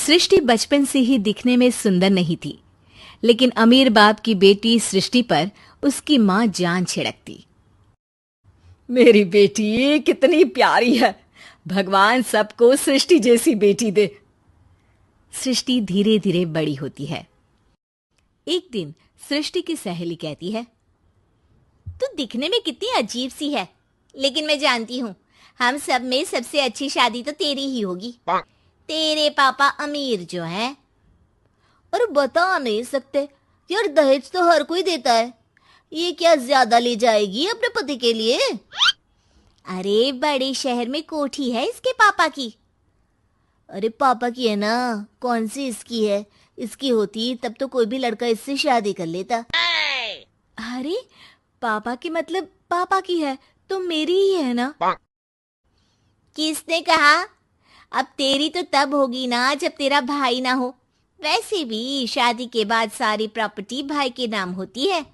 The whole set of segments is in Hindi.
सृष्टि बचपन से ही दिखने में सुंदर नहीं थी, लेकिन अमीर बाप की बेटी सृष्टि पर उसकी माँ जान छिड़कती। मेरी बेटी कितनी प्यारी है, भगवान सबको सृष्टि जैसी बेटी दे। सृष्टि धीरे धीरे बड़ी होती है। एक दिन सृष्टि की सहेली कहती है, तू दिखने में कितनी अजीब सी है, लेकिन मैं जानती हूँ हम सब में सबसे अच्छी शादी तो तेरी ही होगी। तेरे पापा अमीर जो हैं। और बता नहीं सकते यार, दहेज तो हर कोई देता है, ये क्या ज्यादा ले जाएगी अपने पति के लिए? अरे बड़े शहर में कोठी है इसके पापा की। अरे पापा की है ना, कौन सी इसकी है? इसकी होती तब तो कोई भी लड़का इससे शादी कर लेता। अरे पापा की मतलब पापा की है तो मेरी ही है ना? किसने कहा? अब तेरी तो तब होगी ना जब तेरा भाई ना हो। वैसे भी शादी के बाद सारी प्रॉपर्टी भाई के नाम होती है।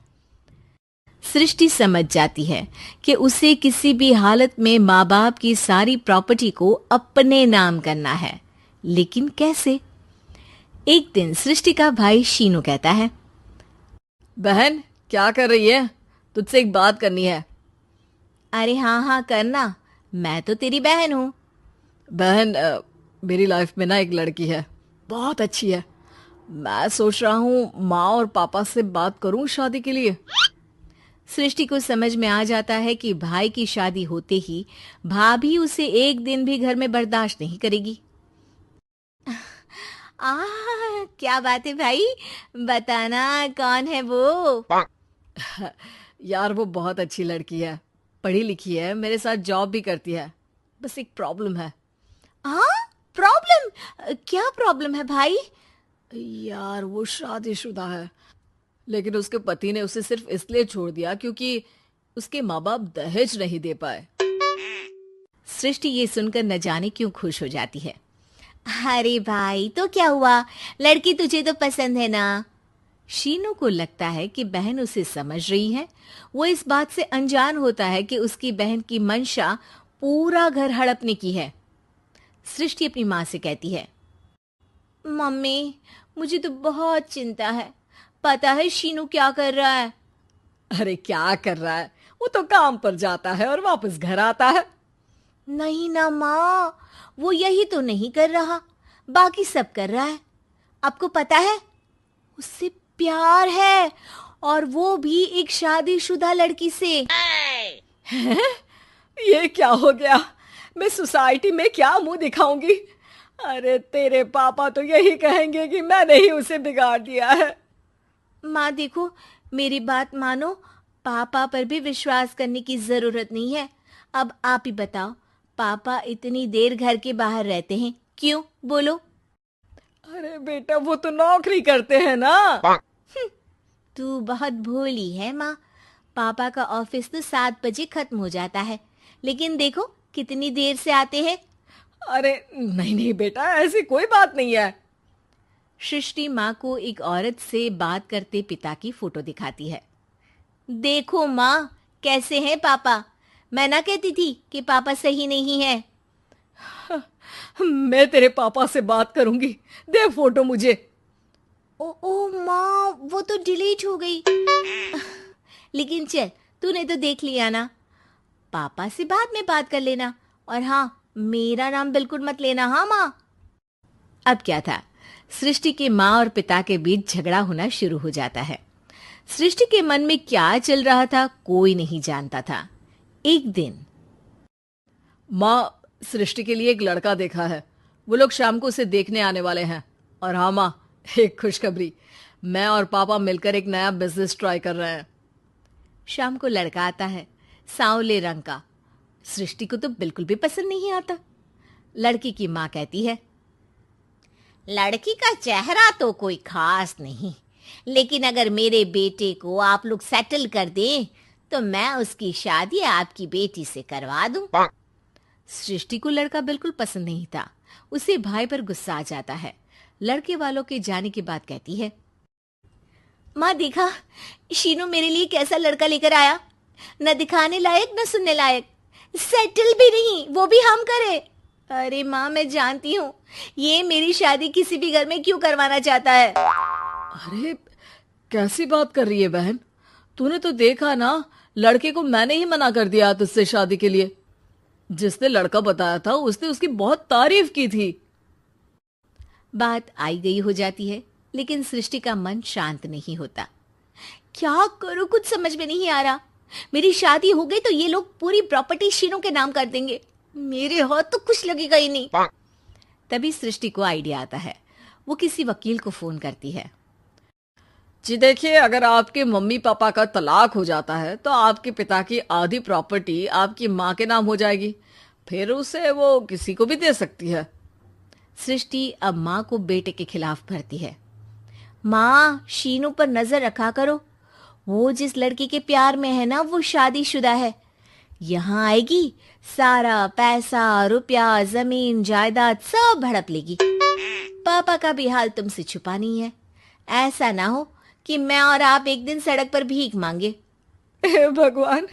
सृष्टि समझ जाती है कि उसे किसी भी हालत में माँ बाप की सारी प्रॉपर्टी को अपने नाम करना है, लेकिन कैसे? एक दिन सृष्टि का भाई शीनू कहता है, बहन क्या कर रही है? तुझसे एक बात करनी है। अरे हाँ हाँ करना, मैं तो तेरी बहन हूँ। बहन मेरी लाइफ में ना एक लड़की है, बहुत अच्छी है। मैं सोच रहा हूँ माँ और पापा से बात करूँ शादी के लिए। सृष्टि को समझ में आ जाता है कि भाई की शादी होते ही भाभी उसे एक दिन भी घर में बर्दाश्त नहीं करेगी। क्या बात है भाई, बताना कौन है वो? यार वो बहुत अच्छी लड़की है, पढ़ी लिखी है, मेरे साथ जॉब भी करती है। बस एक प्रॉब्लम है। हाँ प्रॉब्लम? क्या प्रॉब्लम है भाई? यार वो शादीशुदा है, लेकिन उसके पति ने उसे सिर्फ इसलिए छोड़ दिया क्योंकि उसके माँ बाप दहेज नहीं दे पाए। सृष्टि ये सुनकर न जाने क्यों खुश हो जाती है। अरे भाई तो क्या हुआ, लड़की तुझे तो पसंद है ना? शीनू को लगता है कि बहन उसे समझ रही है। वो इस बात से अनजान होता है कि उसकी बहन की मंशा पूरा घर हड़पने की है। सृष्टि अपनी माँ से कहती है, मम्मी मुझे तो बहुत चिंता है। पता है शीनू क्या कर रहा है? अरे क्या कर रहा है? वो तो काम पर जाता है और वापस घर आता है। नहीं ना माँ, वो यही तो नहीं कर रहा, बाकी सब कर रहा है। आपको पता है उससे प्यार है, और वो भी एक शादीशुदा लड़की से। हैं? ये क्या हो गया? मैं सोसाइटी में क्या मुंह दिखाऊंगी? अरे तेरे पापा तो यही कहेंगे कि मैंने ही उसे बिगाड़ दिया है। माँ देखो, मेरी बात मानो, पापा पर भी विश्वास करने की जरूरत नहीं है। अब आप ही बताओ, पापा इतनी देर घर के बाहर रहते हैं क्यों? बोलो। अरे बेटा वो तो नौकरी करते हैं ना। तू बहुत भोली है माँ। पापा का ऑफिस तो 7 बजे खत्म हो जाता है, लेकिन देखो कितनी देर से आते हैं। अरे नहीं नहीं बेटा, ऐसी कोई बात नहीं है। सृष्टि माँ को एक औरत से बात करते पिता की फोटो दिखाती है। देखो माँ कैसे हैं पापा, मैं ना कहती थी कि पापा सही नहीं है। मैं तेरे पापा से बात करूंगी, दे फोटो मुझे। ओ माँ, वो तो डिलीट हो गई। लेकिन चल, तूने तो देख लिया ना, पापा से बाद में बात कर लेना। और हाँ, मेरा नाम बिल्कुल मत लेना। हाँ माँ। अब क्या था, सृष्टि के माँ और पिता के बीच झगड़ा होना शुरू हो जाता है। सृष्टि के मन में क्या चल रहा था कोई नहीं जानता था। एक दिन, माँ सृष्टि के लिए एक लड़का देखा है, वो लोग शाम को उसे देखने आने वाले हैं। और हाँ माँ, एक खुशखबरी, मैं और पापा मिलकर एक नया बिजनेस ट्राई कर रहे हैं। शाम को लड़का आता है, सांवले रंग का। सृष्टि को तो बिल्कुल भी पसंद नहीं आता। लड़की की माँ कहती है, लड़की का चेहरा तो कोई खास नहीं, लेकिन अगर मेरे बेटे को आप लोग सेटल कर दें तो मैं उसकी शादी आपकी बेटी से करवा दूं। सृष्टि को लड़का बिल्कुल पसंद नहीं था। उसे भाई पर गुस्सा आ जाता है। लड़के वालों के जाने के बाद कहती है, माँ देखा, शीनू मेरे लिए कैसा लड़का लेकर आया, न दिखाने लायक न सुनने लायक, सेटल भी नहीं, वो भी हम करे। अरे माँ मैं जानती हूँ ये मेरी शादी किसी भी घर में क्यों करवाना चाहता है? अरे कैसी बात कर रही है बहन, तूने तो देखा ना, लड़के को मैंने ही मना कर दिया तुझसे शादी के लिए। जिसने लड़का बताया था उसने उसकी बहुत तारीफ की थी। बात आई गई हो जाती है, लेकिन सृष्टि का मन शांत नहीं होता। क्या करूं, कुछ समझ में नहीं आ रहा। मेरी शादी हो गई तो ये लोग पूरी प्रॉपर्टी शीनू के नाम कर देंगे। मेरे हाथ तो कुछ लगेगा ही नहीं। तभी सृष्टि को आइडिया आता है। वो किसी वकील को फोन करती है। जी देखिए, अगर आपके मम्मी पापा का तलाक हो जाता है तो आपके पिता की आधी प्रॉपर्टी आपकी माँ के नाम हो जाएगी, फिर उसे वो किसी को भी दे सकती है। सृष्टि अब माँ को बेटे के खिलाफ भरती है। माँ, शीनू पर नजर रखा करो। वो जिस लड़की के प्यार में है ना, वो शादीशुदा है। यहाँ आएगी, सारा पैसा, रुपया, जमीन, जायदाद सब हड़प लेगी। पापा का भी हाल तुमसे छुपा नहीं है। ऐसा ना हो कि मैं और आप एक दिन सड़क पर भीख मांगे। हे भगवान,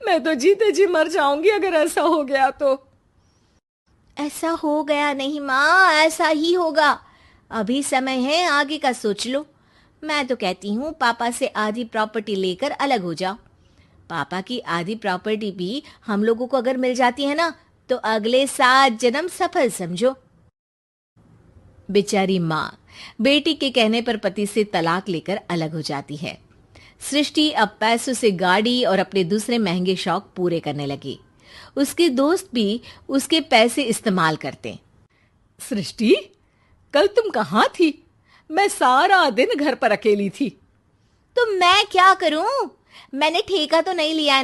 मैं तो जीते जी मर जाऊंगी अगर ऐसा हो गया तो। ऐसा हो गया नहीं माँ, ऐसा ही होगा। अभी समय है, आगे का सोच लो। मैं तो कहती हूँ पापा से आधी प्रॉपर्टी लेकर अलग हो जाओ। पापा की आधी प्रॉपर्टी भी हम लोगों को अगर मिल जाती है ना, तो अगले 7 जन्म सफल समझो। बेचारी माँ बेटी के कहने पर पति से तलाक लेकर अलग हो जाती है। सृष्टि अब पैसों से गाड़ी और अपने दूसरे महंगे शौक पूरे करने लगी। उसके दोस्त भी उसके पैसे इस्तेमाल करते। सृष्टि, कल तुम कहाँ थी? मैं सारा दिन घर पर अकेली थी। तो मैं क्या करूं? मैंने ठेका तो नहीं लिया है ना।